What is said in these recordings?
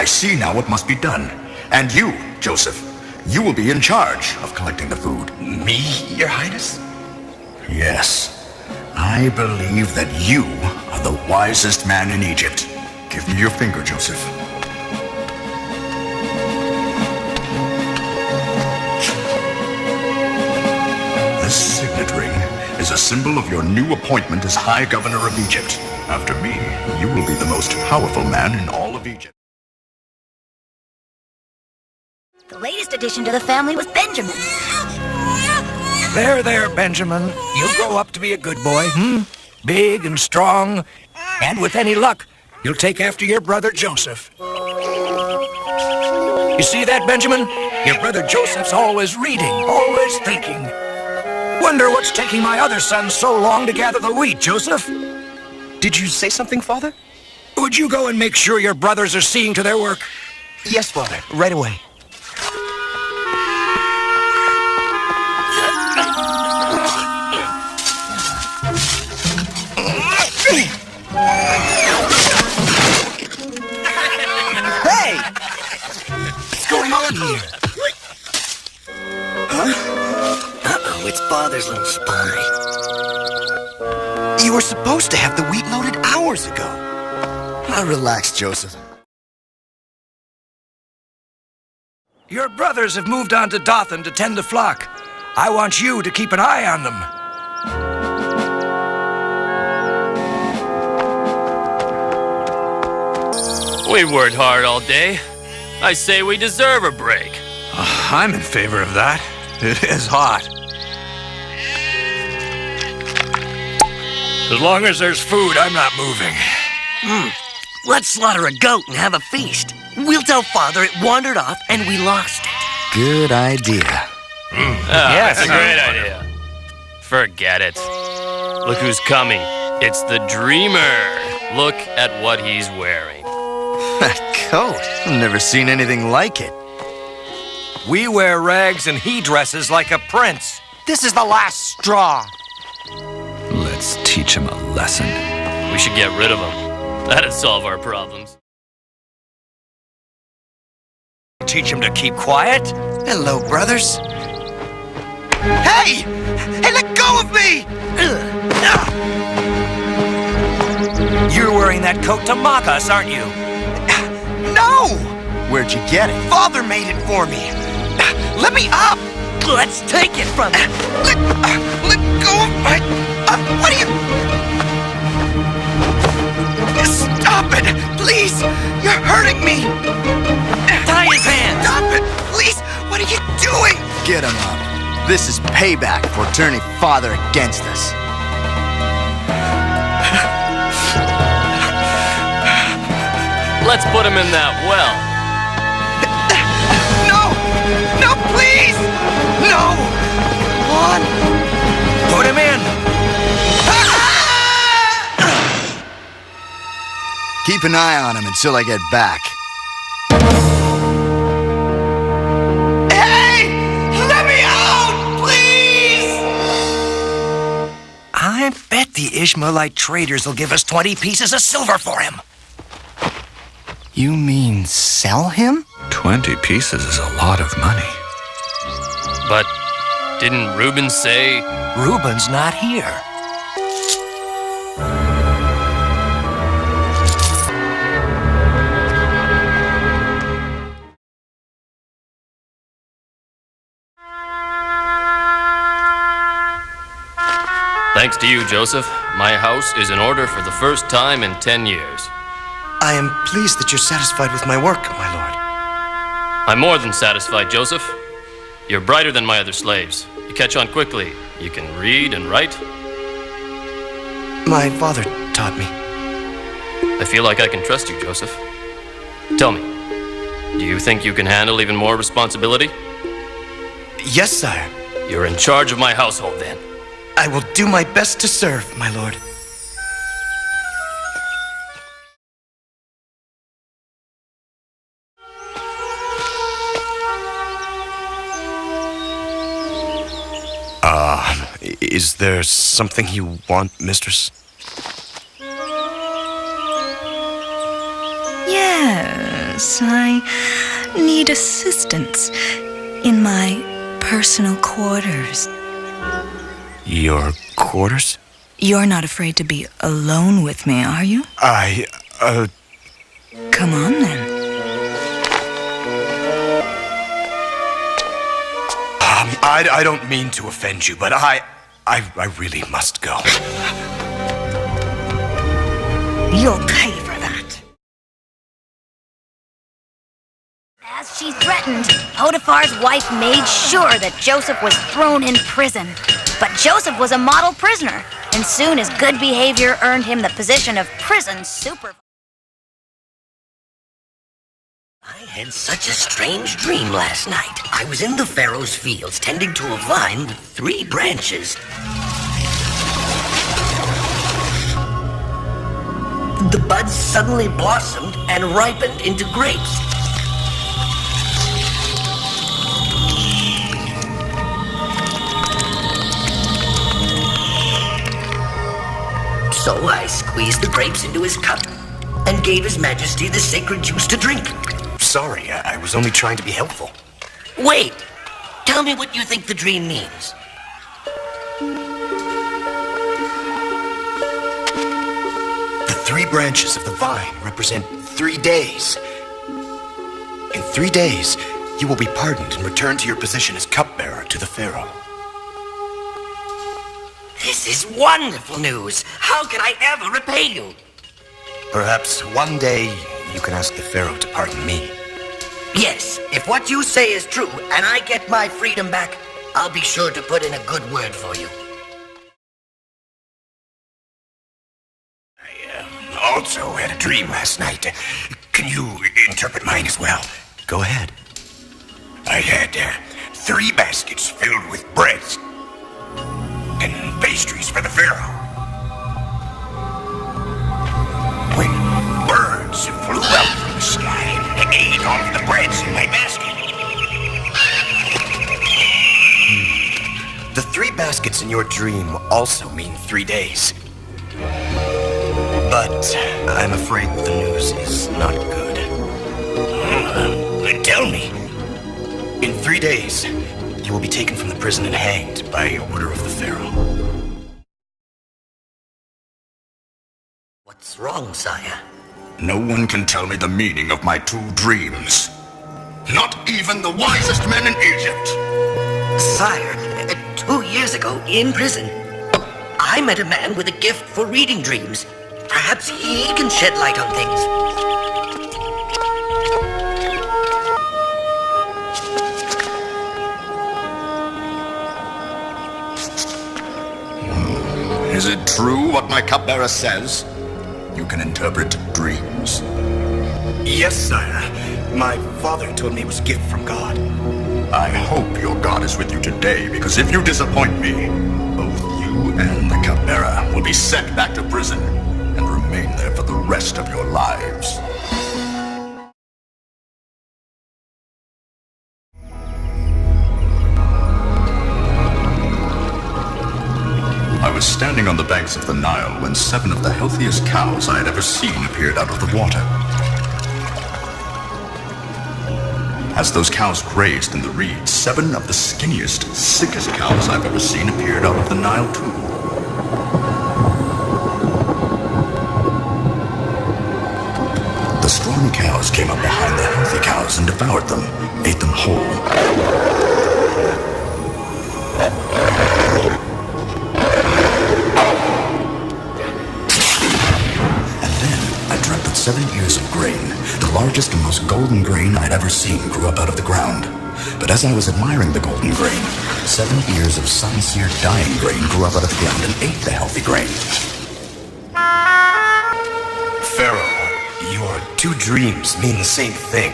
I see now what must be done. And you, Joseph, you will be in charge of collecting the food. Me, Your Highness? Yes. I believe that you are the wisest man in Egypt. Give me your finger, Joseph. This signet ring is a symbol of your new appointment as High Governor of Egypt. After me, you will be the most powerful man in all of Egypt. The latest addition to the family was Benjamin. There, Benjamin. You'll grow up to be a good boy, Big and strong. And with any luck, you'll take after your brother Joseph. You see that, Benjamin? Your brother Joseph's always reading, always thinking. Wonder what's taking my other son so long to gather the wheat, Joseph? Did you say something, Father? Would you go and make sure your brothers are seeing to their work? Yes, Father. Right away. Hey! What's going on here? Huh? Uh-oh, it's Father's little spy. You were supposed to have the wheat loaded hours ago. Now relax, Joseph. Your brothers have moved on to Dothan to tend the flock. I want you to keep an eye on them. We worked hard all day. I say we deserve a break. I'm in favor of that. It is hot. As long as there's food, I'm not moving. Let's slaughter a goat and have a feast. We'll tell Father it wandered off and we lost it. Good idea. Yes, that's a great idea. Forget it. Look who's coming. It's the dreamer. Look at what he's wearing. That coat. I've never seen anything like it. We wear rags and he dresses like a prince. This is the last straw. Let's teach him a lesson. We should get rid of him. That'd solve our problems. Teach him to keep quiet. Hello, brothers. Hey! Hey, let go of me! You're wearing that coat to mock us, aren't you? No! Where'd you get it? Father made it for me. Let me up! Let's take it from him. Let go of my... what are you... Stop it! Please! You're hurting me! Tie his hands! Stop it! Please! What are you doing? Get him up. This is payback for turning Father against us. Let's put him in that well. No! No, please! No! Come on! Put him in. Keep an eye on him until I get back. Hey! Let me out! Please! I bet the Ishmaelite traders will give us 20 pieces of silver for him. You mean sell him? 20 pieces is a lot of money. But didn't Reuben say... Reuben's not here. Thanks to you, Joseph, my house is in order for the first time in 10 years. I am pleased that you're satisfied with my work, my lord. I'm more than satisfied, Joseph. You're brighter than my other slaves. You catch on quickly. You can read and write. My father taught me. I feel like I can trust you, Joseph. Tell me, do you think you can handle even more responsibility? Yes, sire. You're in charge of my household, then. I will do my best to serve, my lord. Is there something you want, mistress? Yes, Yes, I need assistance in my personal quarters. Your quarters? You're not afraid to be alone with me, are you? Come on, then. I don't mean to offend you, but I really must go. You'll pay for that. As she threatened, Potiphar's wife made sure that Joseph was thrown in prison. But Joseph was a model prisoner, and soon his good behavior earned him the position of prison supervisor. I had such a strange dream last night. I was in the Pharaoh's fields tending to a vine with 3 branches. The buds suddenly blossomed and ripened into grapes. So I squeezed the grapes into his cup and gave His Majesty the sacred juice to drink. Sorry, I was only trying to be helpful. Wait! Tell me what you think the dream means. The 3 branches of the vine represent 3 days. In 3 days, you will be pardoned and returned to your position as cupbearer to the Pharaoh. This is wonderful news. How can I ever repay you? Perhaps one day you can ask the Pharaoh to pardon me. Yes, if what you say is true and I get my freedom back, I'll be sure to put in a good word for you. I also had a dream last night. Can you interpret mine as well? Go ahead. I had 3 baskets filled with bread and pastries for the Pharaoh. When birds flew out from the sky and ate all of the breads in my basket. The 3 baskets in your dream also mean 3 days. But I'm afraid the news is not good. Tell me. In 3 days, you will be taken from the prison and hanged by order of the Pharaoh. What's wrong, sire? No one can tell me the meaning of my 2 dreams. Not even the wisest men in Egypt. Sire, 2 years ago, in prison, I met a man with a gift for reading dreams. Perhaps he can shed light on things. Is it true what my cupbearer says? You can interpret dreams. Yes, sire. My father told me it was a gift from God. I hope your God is with you today, because if you disappoint me, both you and the cupbearer will be sent back to prison and remain there for the rest of your lives. I was standing on the banks of the Nile when 7 of the healthiest cows I had ever seen appeared out of the water. As those cows grazed in the reeds, 7 of the skinniest, sickest cows I've ever seen appeared out of the Nile too. The scrawny cows came up behind the healthy cows and devoured them, ate them whole. I dreamt that 7 ears of grain, the largest and most golden grain I'd ever seen, grew up out of the ground. But as I was admiring the golden grain, 7 ears of sun-seared dying grain grew up out of the ground and ate the healthy grain. Pharaoh, your 2 dreams mean the same thing.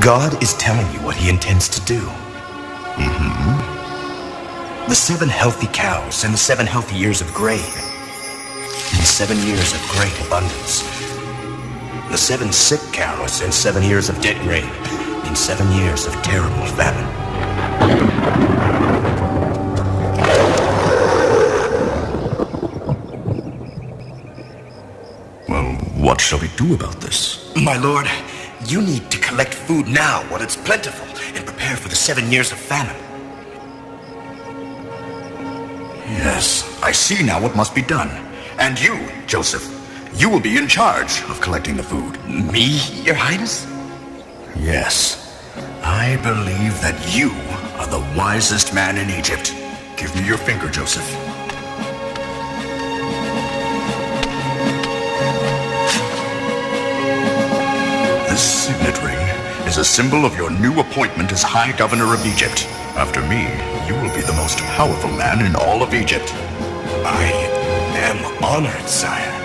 God is telling you what he intends to do. The 7 healthy cows and the 7 healthy years of grain. And 7 years of great abundance. The 7 sick cows and 7 years of dead grain. And 7 years of terrible famine. Well, what shall do about this? My lord, you need to collect food now while it's plentiful and prepare for the 7 years of famine. Yes, I see now what must be done. And you, Joseph, you will be in charge of collecting the food. Me, Your Highness? Yes. I believe that you are the wisest man in Egypt. Give me your finger, Joseph. This signet ring is a symbol of your new appointment as High Governor of Egypt. After me, you will be the most powerful man in all of Egypt. I am honored, sire.